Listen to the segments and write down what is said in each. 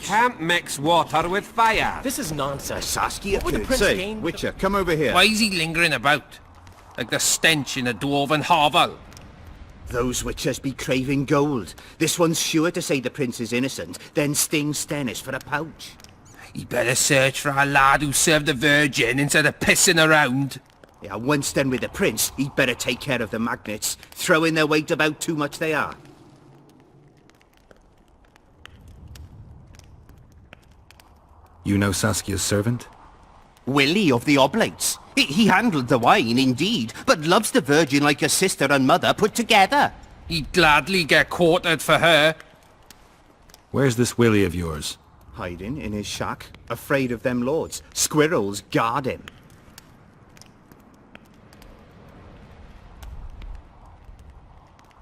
can't mix water with fire. This is nonsense. Saskia What would the could prince say, gain? Witcher, come over here. Why is he lingering about? Like the stench in a dwarven hovel? Those witchers be craving gold. This one's sure to say the prince is innocent, then sting Stennis for a pouch. He better search for a lad who served the Virgin instead of pissing around. Yeah, once done with the prince, he'd better take care of the magnets. Throwing their weight about too much they are. You know Saskia's servant? Willie of the Oblates. He handled the wine, indeed, but loves the Virgin like a sister and mother put together. He'd gladly get quartered for her. Where's this Willie of yours? Hiding in his shack, afraid of them lords. Squirrels guard him.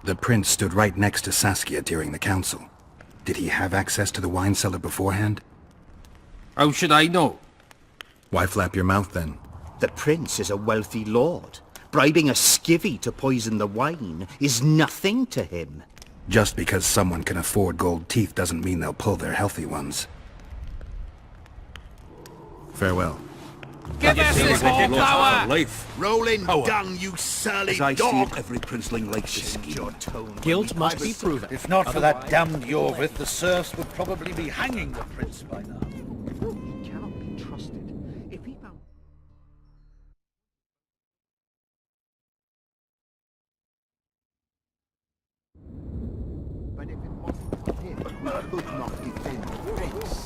The prince stood right next to Saskia during the council. Did he have access to the wine cellar beforehand? How should I know? Why flap your mouth then? The prince is a wealthy lord. Bribing a skivvy to poison the wine is nothing to him. Just because someone can afford gold teeth doesn't mean they'll pull their healthy ones. Farewell. Give us his whole power! Rolling dung, you surly As I see dog! it, every princeling likes to Change your tone. Guilt must be proven. If not for that damned Yorvith, the serfs would probably be hanging the prince by now. He cannot be trusted. If he found... But if it wasn't for him, we could not defend the prince.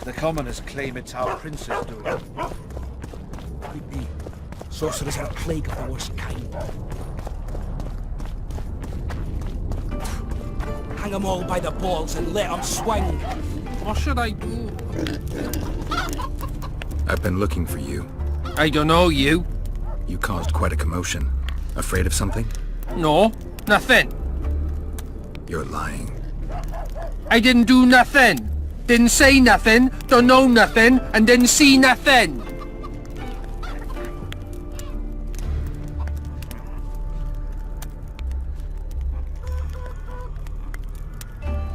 The commoners claim it's our prince's doing. Could be. Sorcerers are a plague of the worst kind. Hang 'em all by the balls and let 'em swing. What should I do? I've been looking for you. I don't know you. You caused quite a commotion. Afraid of something? No, nothing. You're lying. I didn't do nothing. Didn't say nothing, don't know nothing, and didn't see nothing.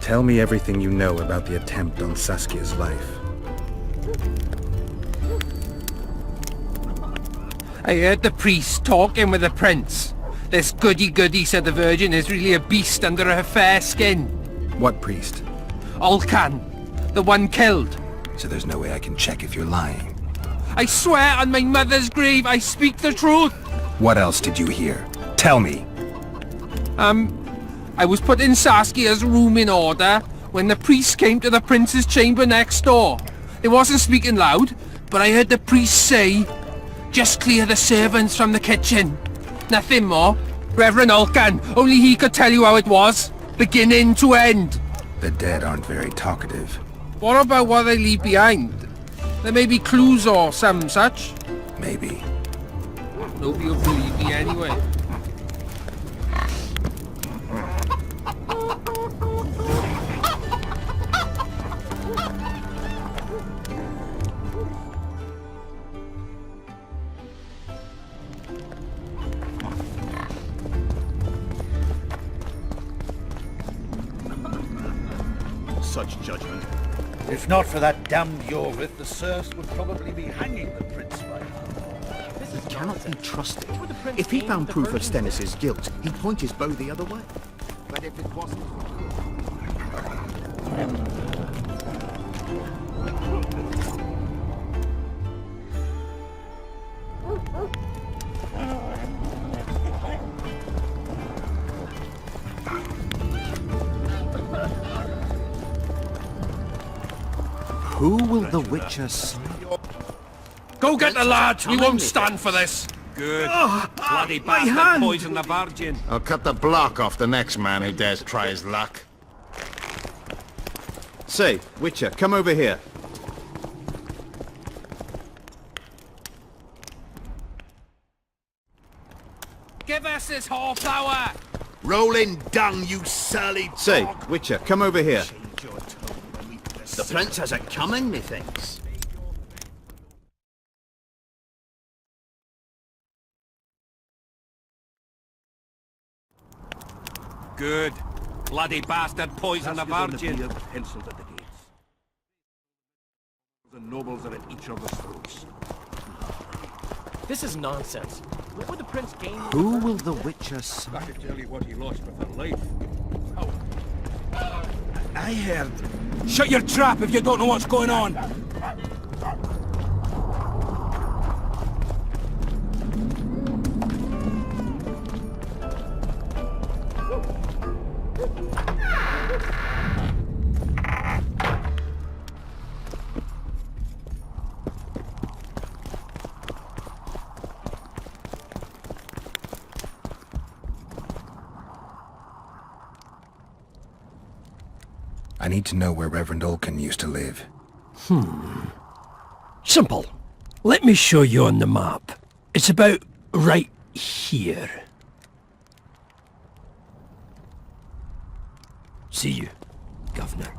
Tell me everything you know about the attempt on Saskia's life. I heard the priest talking with the prince. This goody-goody said the Virgin is really a beast under her fair skin. What priest? Olcan, the one killed. So there's no way I can check if you're lying. I swear on my mother's grave I speak the truth. What else did you hear? Tell me! I was putting Saskia's room in order when the priest came to the prince's chamber next door. It wasn't speaking loud, but I heard the priest say, "Just clear the servants from the kitchen." Nothing more. Reverend Olcan, only he could tell you how it was, beginning to end. The dead aren't very talkative. What about what they leave behind? There may be clues or some such. Maybe. Nobody will believe me anyway. Such judgment. If not for that damned Yorvith, the serfs would probably be hanging the prince by now. He cannot be trusted. If he found proof of Stennis's guilt, he'd point his bow the other way. But if it wasn't for who will the Witcher slay? Go get the lads, we won't stand for this. Good. Bloody bastard poisoned the Virgin. I'll cut the block off the next man who dares try his luck. Say, Witcher, come over here. Give us this whole power. Rolling dung, you surly Say, dog! Witcher, come over here. Change your tone when we put The prince has it coming, methinks. Good. Bloody bastard poisoned the Virgin. Penciled at the gate. The nobles are at each other's throats. This is nonsense. What would the prince gain? Who will the Witcher summon? I could tell you what he lost with her life. I heard. Shut your trap if you don't know what's going on! I need to know where Reverend Olkin used to live. Simple. Let me show you on the map. It's about right here. See you, Governor.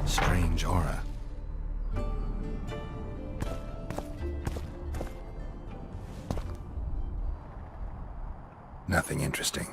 Strange aura. Nothing interesting.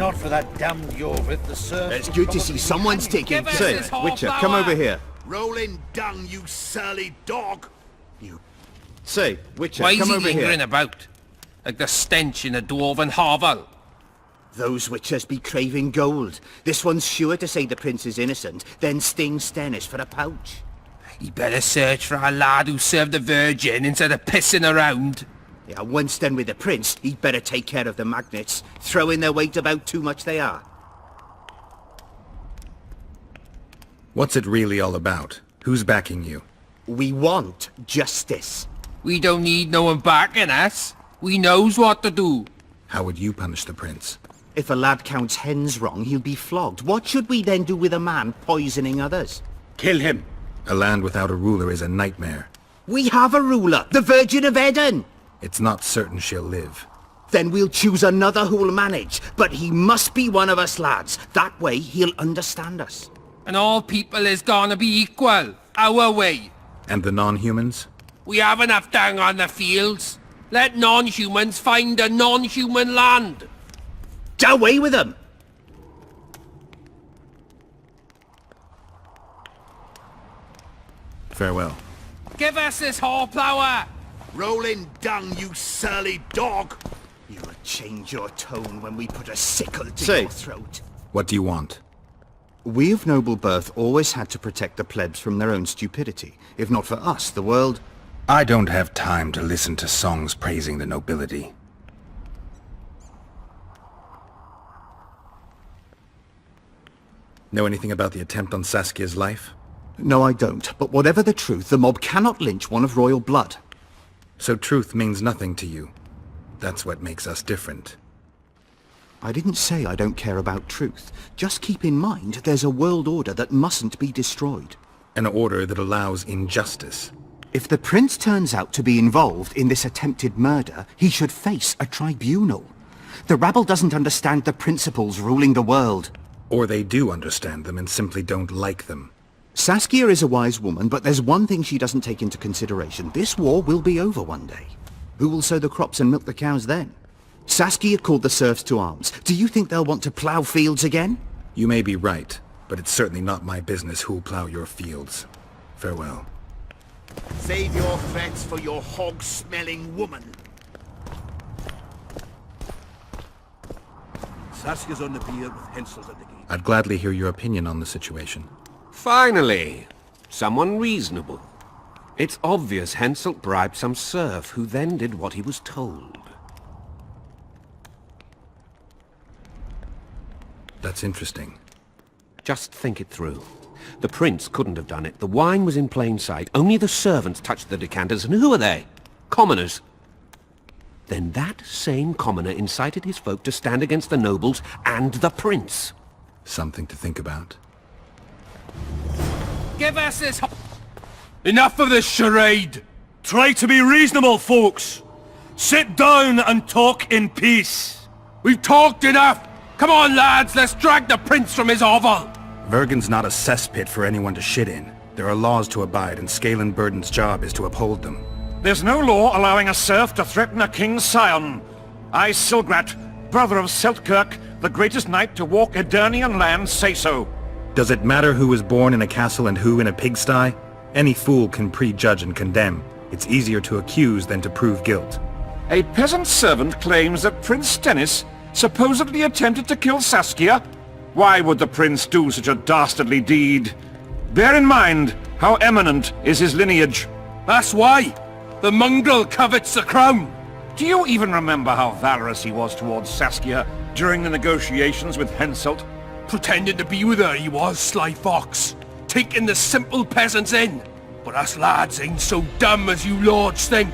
not for that damned Jorvith, the serfs It's would good to probably see be someone's hanging taking the Give us care. this whole Witcher, flower. come over here. Rolling dung, you surly dog! Say, Witcher, Why is come he over lingering here. about? Like the stench in a dwarven hovel. Those Witchers be craving gold. This one's sure to say the prince is innocent, then sting Stennis for a pouch. He better search for a lad who served the Virgin instead of pissing around. Yeah, once done with the prince, he'd better take care of the magnets. Throwing their weight about too much they are. What's it really all about? Who's backing you? We want justice. We don't need no one backing us. We knows what to do. How would you punish the prince? If a lad counts hens wrong, he'll be flogged. What should we then do with a man poisoning others? Kill him. A land without a ruler is a nightmare. We have a ruler, the Virgin of Eden. It's not certain she'll live. Then we'll choose another who'll manage. But he must be one of us lads. That way he'll understand us. And all people is gonna be equal. Our way. And the non-humans? We have enough dung on the fields. Let non-humans find a non-human land. Away with them! Farewell. Give us this hornflower. Rolling dung, you surly dog! You'll change your tone when we put a sickle to Say. your throat. What do you want? We of noble birth always had to protect the plebs from their own stupidity. If not for us, the world... I don't have time to listen to songs praising the nobility. Know anything about the attempt on Saskia's life? No, I don't. But whatever the truth, the mob cannot lynch one of royal blood. So truth means nothing to you. That's what makes us different. I didn't say I don't care about truth. Just keep in mind there's a world order that mustn't be destroyed. An order that allows injustice. If the prince turns out to be involved in this attempted murder, he should face a tribunal. The rabble doesn't understand the principles ruling the world. Or they do understand them and simply don't like them. Saskia is a wise woman, but there's one thing she doesn't take into consideration. This war will be over one day. Who will sow the crops and milk the cows then? Saskia called the serfs to arms. Do you think they'll want to plough fields again? You may be right, but it's certainly not my business who'll plough your fields. Farewell. Save your threats for your hog-smelling woman. Saskia's on the pier with Hensel's at the gate. I'd gladly hear your opinion on the situation. Finally, someone reasonable. It's obvious Henselt bribed some serf who then did what he was told. That's interesting. Just think it through. The prince couldn't have done it. The wine was in plain sight. Only the servants touched the decanters, and who are they? Commoners. Then that same commoner incited his folk to stand against the nobles and the prince. Something to think about. Give us this Enough of this charade! Try to be reasonable, folks. Sit down and talk in peace. We've talked enough! Come on, lads, let's drag the prince from his hovel! Vergen's not a cesspit for anyone to shit in. There are laws to abide, and Scalen Burden's job is to uphold them. There's no law allowing a serf to threaten a king's scion. I, Silgrat, brother of Seltkirk, the greatest knight to walk Edirnian land, say so. Does it matter who was born in a castle and who in a pigsty? Any fool can prejudge and condemn. It's easier to accuse than to prove guilt. A peasant servant claims that Prince Stennis supposedly attempted to kill Saskia. Why would the prince do such a dastardly deed? Bear in mind how eminent is his lineage. That's why! The mongrel covets the crown! Do you even remember how valorous he was towards Saskia during the negotiations with Henselt? Pretending to be with her he was, sly fox. Taking the simple peasants in. But us lads ain't so dumb as you lords think.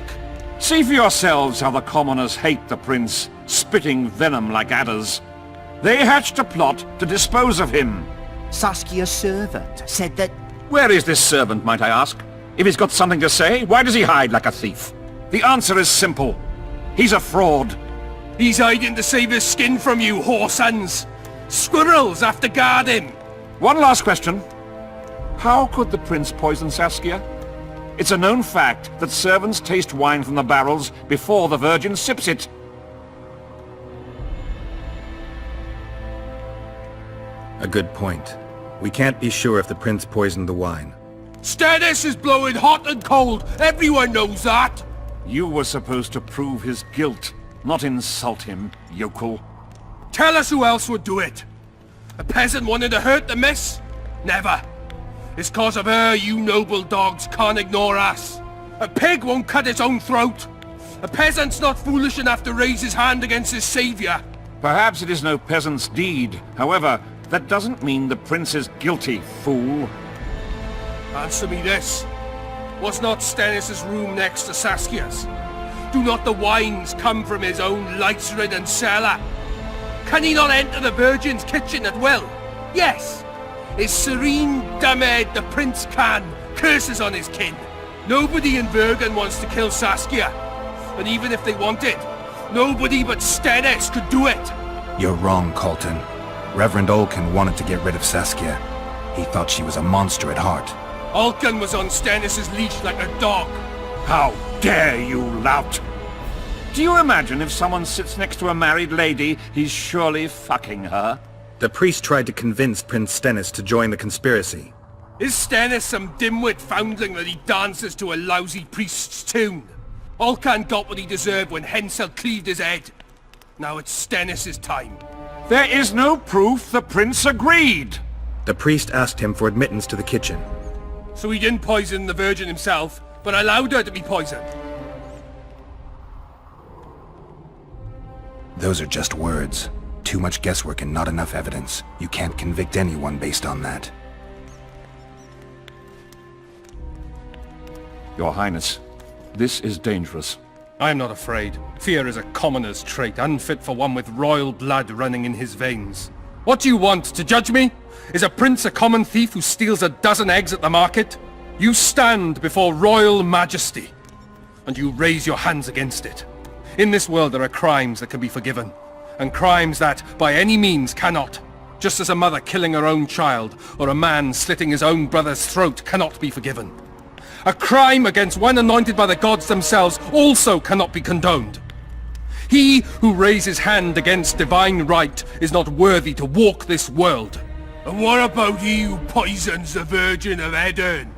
See for yourselves how the commoners hate the prince, spitting venom like adders. They hatched a plot to dispose of him. Saskia's servant said that... Where is this servant, might I ask? If he's got something to say, why does he hide like a thief? The answer is simple. He's a fraud. He's hiding to save his skin from you, whoresons. Squirrels have to guard him. One last question. How could the prince poison Saskia? It's a known fact that servants taste wine from the barrels before the Virgin sips it. A good point. We can't be sure if the prince poisoned the wine. Stennis is blowing hot and cold. Everyone knows that. You were supposed to prove his guilt, not insult him, yokel. Tell us who else would do it. A peasant wanted to hurt the miss? Never. It's cause of her you noble dogs can't ignore us. A pig won't cut its own throat. A peasant's not foolish enough to raise his hand against his savior. Perhaps it is no peasant's deed. However, that doesn't mean the prince is guilty, fool. Answer me this. Was not Stennis' room next to Saskia's? Do not the wines come from his own lice-ridden cellar? Can he not enter the Virgin's kitchen at will? Yes! His serene dumbhead the prince can, curses on his kin. Nobody in Bergen wants to kill Saskia. And even if they wanted, nobody but Stennis could do it. You're wrong, Colton. Reverend Olkin wanted to get rid of Saskia. He thought she was a monster at heart. Olkin was on Stennis' leash like a dog. How dare you, lout! Do you imagine if someone sits next to a married lady, he's surely fucking her? The priest tried to convince Prince Stennis to join the conspiracy. Is Stennis some dimwit foundling that he dances to a lousy priest's tune? Olkan got what he deserved when Hensel cleaved his head. Now it's Stennis' time. There is no proof the prince agreed. The priest asked him for admittance to the kitchen. So he didn't poison the Virgin himself, but allowed her to be poisoned. Those are just words. Too much guesswork and not enough evidence. You can't convict anyone based on that. Your Highness, this is dangerous. I am not afraid. Fear is a commoner's trait, unfit for one with royal blood running in his veins. What do you want, to judge me? Is a prince a common thief who steals a dozen eggs at the market? You stand before royal majesty, and you raise your hands against it. In this world there are crimes that can be forgiven, and crimes that, by any means, cannot. Just as a mother killing her own child, or a man slitting his own brother's throat cannot be forgiven. A crime against one anointed by the gods themselves also cannot be condoned. He who raises hand against divine right is not worthy to walk this world. And what about he who poisons the Virgin of Edern?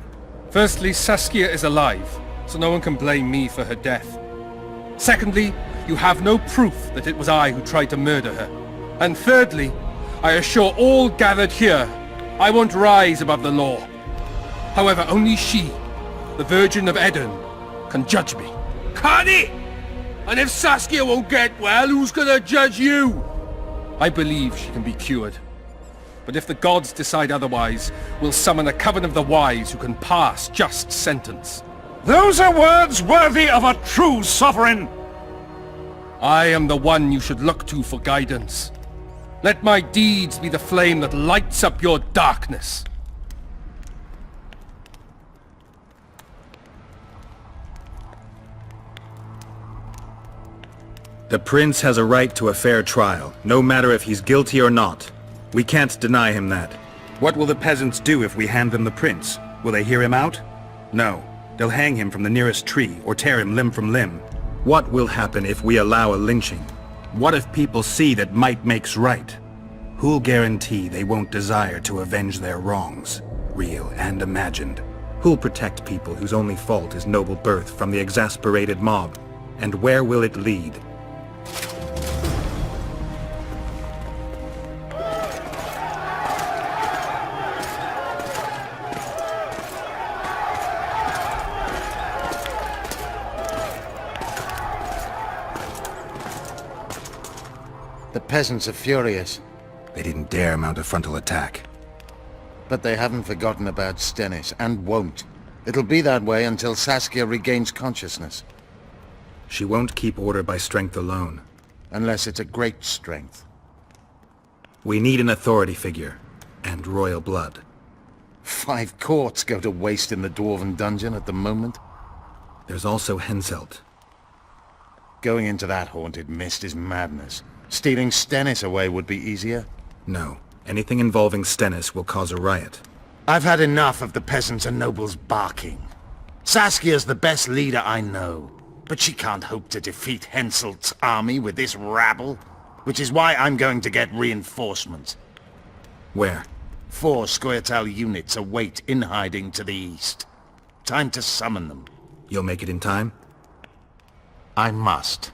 Firstly, Saskia is alive, so no one can blame me for her death. Secondly, you have no proof that it was I who tried to murder her. And thirdly, I assure all gathered here, I won't rise above the law. However, only she, the Virgin of Edern, can judge me. Can he? And if Saskia won't get well, who's gonna judge you? I believe she can be cured. But if the gods decide otherwise, we'll summon a coven of the wise who can pass just sentence. Those are words worthy of a true sovereign! I am the one you should look to for guidance. Let my deeds be the flame that lights up your darkness. The prince has a right to a fair trial, no matter if he's guilty or not. We can't deny him that. What will the peasants do if we hand them the prince? Will they hear him out? No. They'll hang him from the nearest tree or tear him limb from limb. What will happen if we allow a lynching? What if people see that might makes right? Who'll guarantee they won't desire to avenge their wrongs, real and imagined? Who'll protect people whose only fault is noble birth from the exasperated mob? And where will it lead? The peasants are furious, They didn't dare mount a frontal attack. but they haven't forgotten about Stennis, and won't. It'll be that way until Saskia regains consciousness. She won't keep order by strength alone. Unless it's a great strength. We need an authority figure, and royal blood. 5 courts go to waste in the Dwarven dungeon at the moment. There's also Henselt. Going into that haunted mist is madness. Stealing Stennis away would be easier. No, anything involving Stennis will cause a riot. I've had enough of the peasants and nobles barking. Saskia's the best leader I know, but she can't hope to defeat Henselt's army with this rabble, which is why I'm going to get reinforcements. Where? 4 Scoia'tael units await in hiding to the east. Time to summon them. You'll make it in time? I must.